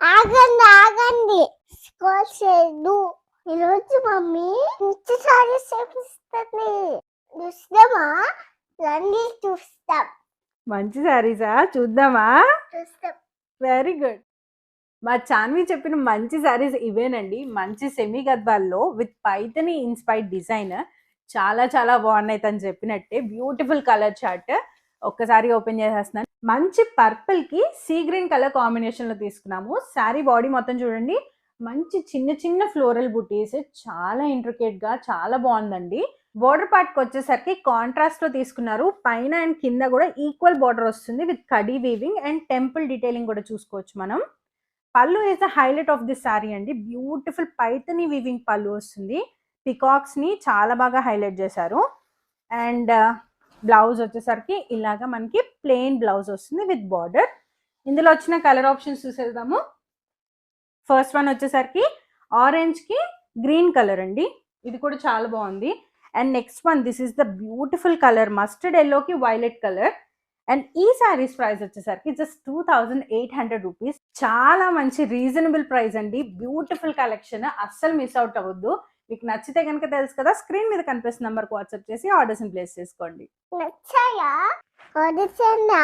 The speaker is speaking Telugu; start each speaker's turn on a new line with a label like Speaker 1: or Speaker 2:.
Speaker 1: ఆగండి ఆగండి స్కోర్ చేయదు ఈరోజు మమ్మీ మంచి సారీస్ చూపిస్తుంది చూస్తామా రండి చూస్తాం
Speaker 2: మంచి శారీసా చూద్దామా
Speaker 1: చూస్తాం
Speaker 2: వెరీ గుడ్ మా చాన్వి చెప్పిన మంచి శారీస్ ఇవేనండి మంచి సెమీ గద్వాల్లో విత్ పైతని ఇన్స్పైర్డ్ డిజైన్ చాలా చాలా బాగున్నాయి తను చెప్పినట్టే బ్యూటిఫుల్ కలర్ చార్ట్ ఒక్కసారి ఓపెన్ చేసేస్తున్నాను మంచి పర్పుల్ కి సీ గ్రీన్ కలర్ కాంబినేషన్ లో తీసుకున్నాము శారీ బాడీ మొత్తం చూడండి మంచి చిన్న చిన్న ఫ్లోరల్ బుటీస్ చాలా ఇంట్రికేట్ గా చాలా బాగుందండి బోర్డర్ పార్ట్ కి వచ్చేసరికి కాంట్రాస్ట్ లో తీసుకున్నారు పైన అండ్ కింద కూడా ఈక్వల్ బార్డర్ వస్తుంది with khadi weaving and temple detailing కూడా చూసుకోవచ్చు మనం పళ్ళు is the highlight of this sari అండి బ్యూటిఫుల్ పైతని వీవింగ్ పళ్ళు వస్తుంది పికాక్స్ ని చాలా బాగా హైలైట్ చేశారు అండ్ బ్లౌజ్ వచ్చేసరికి ఇలాగా మనకి ప్లెయిన్ బ్లౌజ్ వస్తుంది విత్ బార్డర్ ఇందులో వచ్చిన కలర్ ఆప్షన్స్ చూసేద్దాము ఫస్ట్ వన్ వచ్చేసరికి ఆరెంజ్ కి గ్రీన్ కలర్ అండి ఇది కూడా చాలా బాగుంది and next one this is the beautiful colour mustard ఎల్లోకి వైలెట్ కలర్ అండ్ ఈ శారీస్ ప్రైస్ వచ్చేసరికి జస్ట్ 2800 రూపీస్ చాలా మంచి రీజనబుల్ ప్రైస్ అండి బ్యూటిఫుల్ కలెక్షన్ అస్సలు మిస్ అవుట్ అవ్వద్దు మీకు నచ్చితే కనుక తెలుసు కదా స్క్రీన్ మీద కనిపిస్తున్న నెంబర్కి వాట్సాప్ చేసి ఆర్డర్స్ ప్లేస్ చేసుకోండి
Speaker 1: నచ్చాయా ఆర్డర్ చేయండి